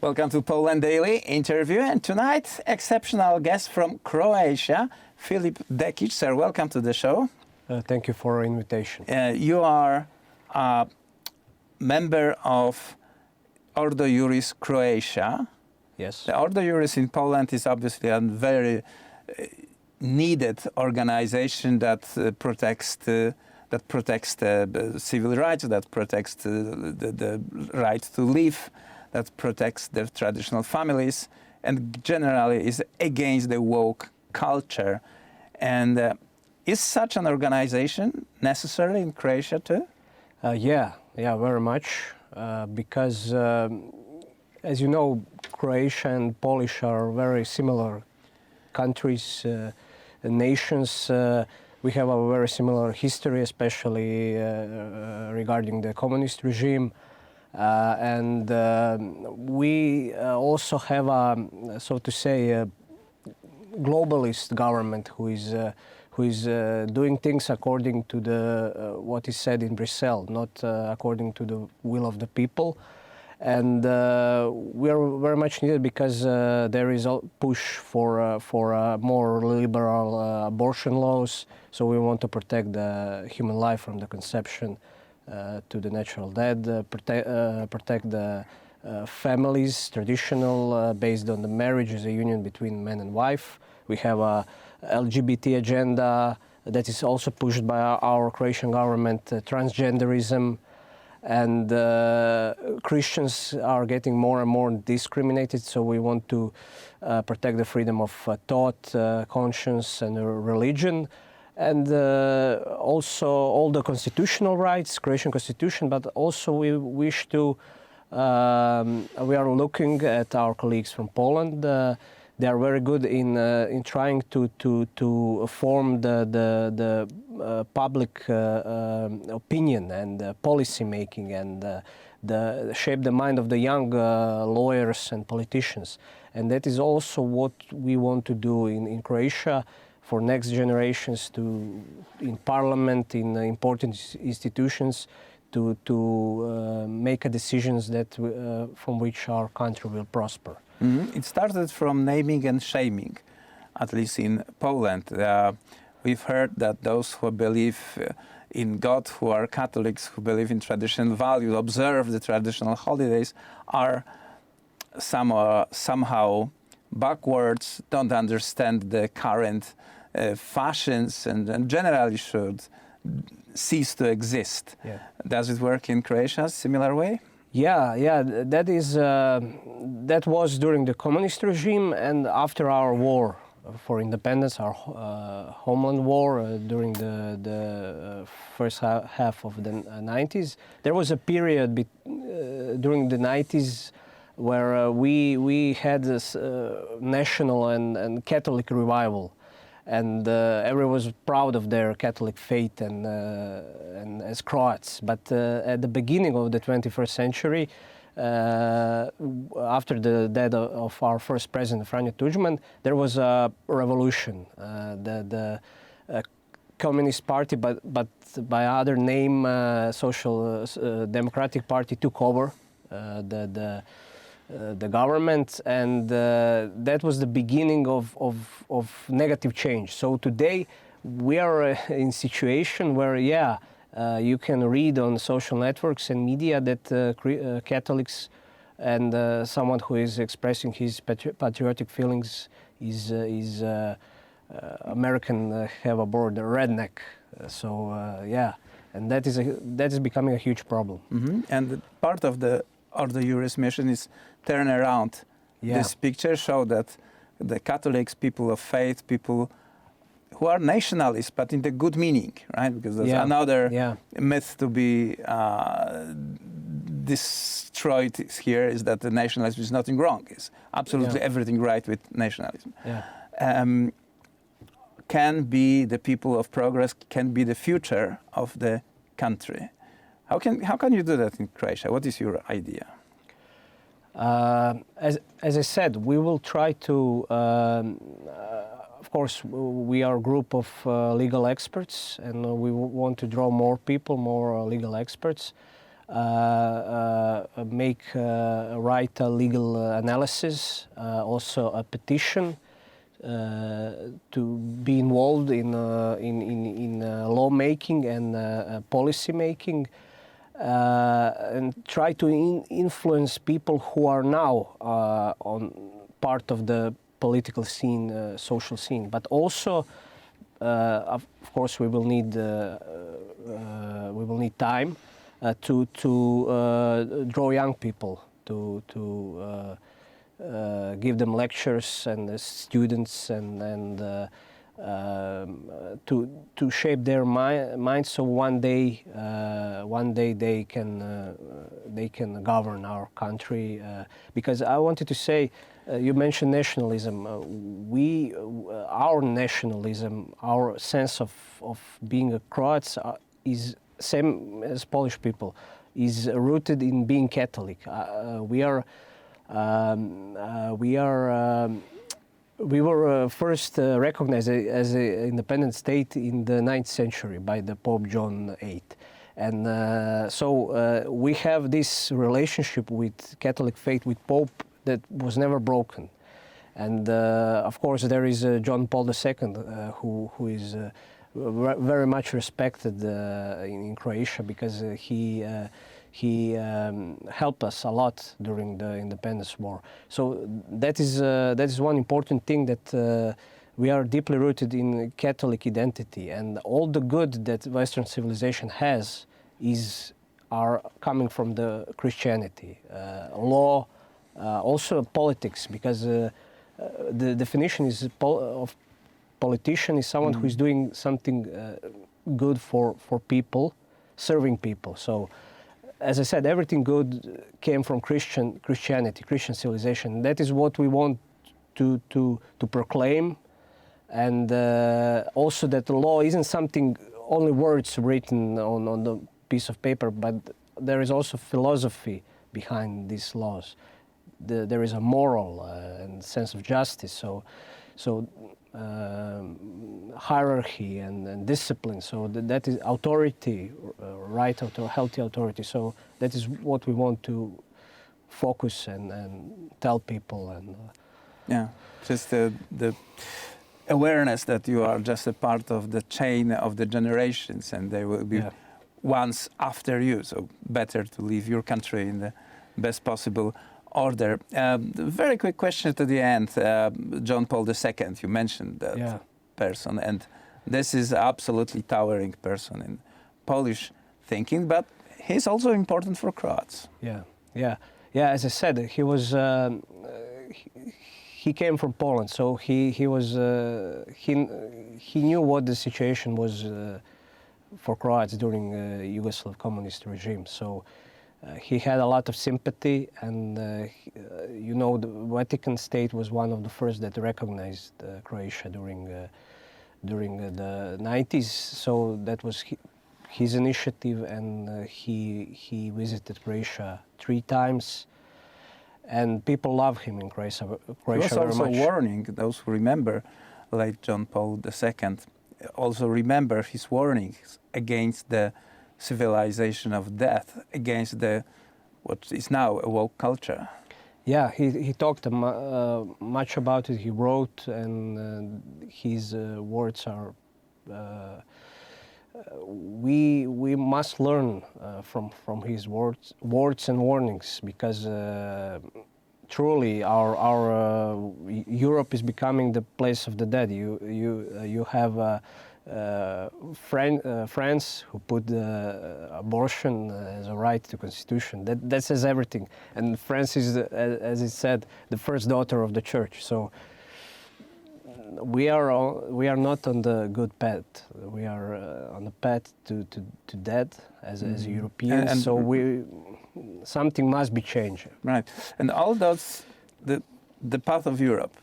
Welcome to Poland Daily interview, and tonight exceptional guest from Croatia, Filip Dekic. Sir, welcome to the show. Thank you for your invitation. You are a member of Ordo Iuris Croatia. Yes. The Ordo Iuris in Poland is obviously a very needed organization that protects the civil rights, that protects the right to live, that protects their traditional families, and generally is against the woke culture. And is such an organization necessary in Croatia too? Yeah, very much. Because, as you know, Croatia and Polish are very similar countries, nations. We have a very similar history, especially regarding the communist regime. And we also have a, so to say, a globalist government who is doing things according to the what is said in Brussels, not according to the will of the people. And we are very much needed because there is a push for more liberal abortion laws. So we want to protect the human life from the conception to the natural death, protect the families, traditional, based on the marriage as a union between man and wife. We have a LGBT agenda that is also pushed by our Croatian government, transgenderism, and Christians are getting more and more discriminated, so we want to protect the freedom of thought, conscience, and religion. And also all the constitutional rights, Croatian constitution, but also we wish to, we are looking at our colleagues from Poland. They are very good in trying to form the public opinion and policy making and shape the mind of the young lawyers and politicians. And that is also what we want to do in Croatia, for next generations in parliament, in important institutions, to make decisions that from which our country will prosper. Mm-hmm. It started from naming and shaming, at least in Poland. We've heard that those who believe in God, who are Catholics, who believe in traditional values, observe the traditional holidays, are somehow backwards, don't understand the current fashions, and generally should cease to exist. Yeah. Does it work in Croatia similar way? Yeah, that was during the communist regime, and after our war for independence, our homeland war during the first half of the 90s. There was a period during the 90s where we had this national and Catholic revival. And everyone was proud of their Catholic faith and as Croats. But at the beginning of the 21st century, after the death of our first president, Franjo Tuđman, there was a revolution. The Communist Party, but by other name, Social Democratic Party, took over the government, and that was the beginning of negative change. So today we are in a situation where, you can read on social networks and media that Catholics and someone who is expressing his patriotic feelings is American, have aboard the redneck. And that is becoming a huge problem. Mm-hmm. And part of the Ordo Iuris mission is turn around this picture, show that the Catholics, people of faith, people who are nationalists, but in the good meaning, right? Because there's another myth to be destroyed here, is that the nationalism is nothing wrong. It's absolutely everything right with nationalism. Can be the people of progress, can be the future of the country. How can you do that in Croatia? What is your idea? As I said, we will try to, of course, we are a group of legal experts, and we want to draw more people, more legal experts. write a legal analysis, also a petition to be involved in lawmaking and policy making, and try to influence people who are now on part of the political scene, social scene. But also, of course, we will need time to draw young people, to give them lectures and students and to shape their minds, so one day they can govern our country. Because I wanted to say, you mentioned nationalism. Our nationalism, our sense of being a Croats is same as Polish people, is rooted in being Catholic. We were first recognized as an independent state in the 9th century by the Pope John VIII. And so we have this relationship with Catholic faith, with Pope, that was never broken. And of course there is John Paul II, who is very much respected in Croatia, because he helped us a lot during the independence war. So that is one important thing, that we are deeply rooted in Catholic identity, and all the good that Western civilization has are coming from the Christianity, law, also politics, because the definition of politician is someone who is doing something good for people, serving people. So, as I said, everything good came from Christianity, Christian civilization. That is what we want to proclaim, and also that the law isn't something, only words written on the piece of paper, but there is also philosophy behind these laws. There is a moral and sense of justice. So hierarchy and discipline. So that is authority, healthy authority. So that is what we want to focus and tell people. And yeah, just the awareness that you are just a part of the chain of the generations, and they will be once after you. So better to leave your country in the best possible order. Very quick question to the end. John Paul II, you mentioned that person, and this is absolutely towering person in Polish thinking, but he's also important for Croats. Yeah. As I said, he was. He came from Poland, so he was. He knew what the situation was for Croats during Yugoslav communist regime. So. He had a lot of sympathy, and the Vatican State was one of the first that recognized Croatia during the 90s. So that was his initiative, and he visited Croatia 3 times, and people love him in Croatia. He was also warning those who remember late John Paul II. Also remember his warnings against the civilization of death, against what is now a woke culture. Yeah, he talked much about it. He wrote, and his words are. We must learn from his words and warnings, because truly our Europe is becoming the place of the dead. You have. France, who put abortion as a right to constitution. That says everything. And France is, as it said, the first daughter of the church. So we are not on the good path. We are on the path to death as Europeans. And so something must be changed. Right. And all those, the path of Europe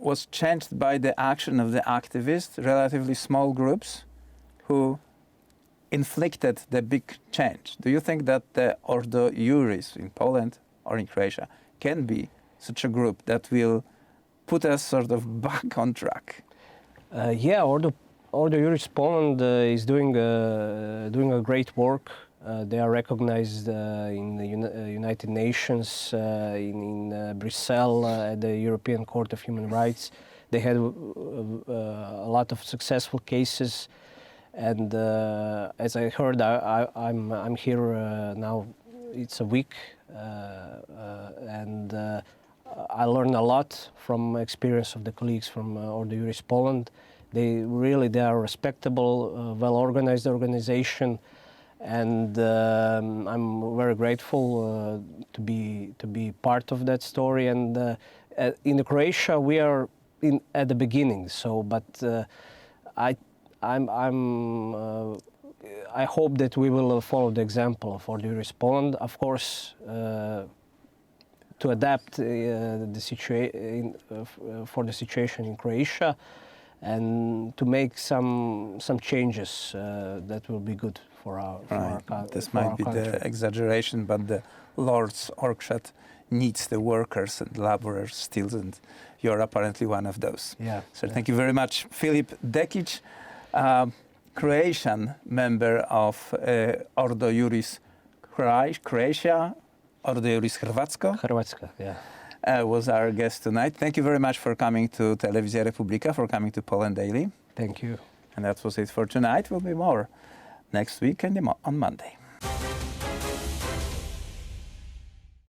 was changed by the action of the activists, relatively small groups, who inflicted the big change. Do you think that the Ordo Iuris in Poland or in Croatia can be such a group that will put us sort of back on track? Ordo Iuris Poland is doing a great work. They are recognized in the United Nations, in Brussels, at the European Court of Human Rights. They had a lot of successful cases, and as I heard, I'm here now. It's a week, and I learned a lot from experience of the colleagues from Ordo Iuris Poland. They are respectable, well-organized organization, and I'm very grateful to be part of that story. And in Croatia, we are at the beginning. So, but I hope that we will follow the example of Ordo Iuris Poland. Of course, to adapt the situation for the situation in Croatia, and to make some changes that will be good for our country. This might be the exaggeration, but the Lord's orchard needs the workers and laborers still, and you're apparently one of those. Yeah. So thank you very much, Filip Dekic, Croatian member of Ordo Iuris Croatia, Ordo Iuris Hrvatska, yeah. Was our guest tonight. Thank you very much for coming to Telewizja Republika, for coming to Poland Daily. Thank you. And that was it for tonight. Will be more next week and on Monday.